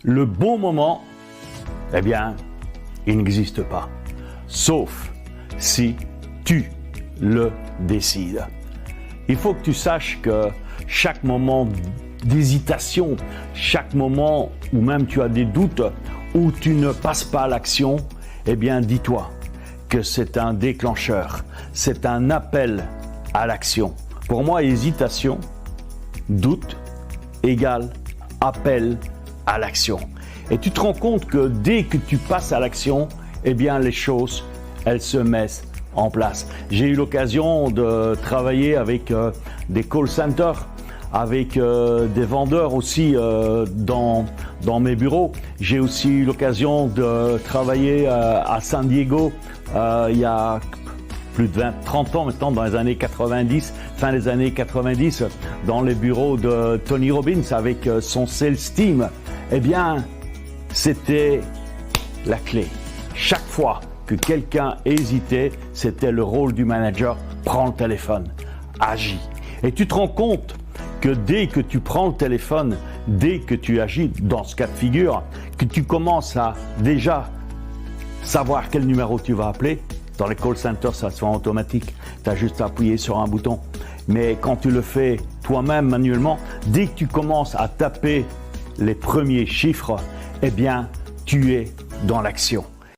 le bon moment, eh bien, il n'existe pas. Sauf si tu le décides. Il faut que tu saches que chaque moment d'hésitation, chaque moment où même tu as des doutes, où tu ne passes pas à l'action, eh bien, dis-toi que c'est un déclencheur, c'est un appel à l'action. Pour moi, hésitation, doute égale appel à l'action. Et tu te rends compte que dès que tu passes à l'action, eh bien, les choses, elles se mettent en place. J'ai eu l'occasion de travailler avec des call centers, avec des vendeurs aussi dans mes bureaux. J'ai aussi eu l'occasion de travailler à San Diego il y a plus de 30 ans maintenant, dans les années 90, fin des années 90, dans les bureaux de Tony Robbins avec son sales team. Eh bien, c'était la clé. Chaque fois que quelqu'un hésitait, c'était le rôle du manager. Prends le téléphone, agis. Et tu te rends compte que dès que tu prends le téléphone, dès que tu agis dans ce cas de figure, que tu commences à déjà savoir quel numéro tu vas appeler. Dans les call centers, ça se fait en automatique. Tu as juste à appuyer sur un bouton. Mais quand tu le fais toi-même manuellement, dès que tu commences à taper les premiers chiffres, eh bien, tu es dans l'action.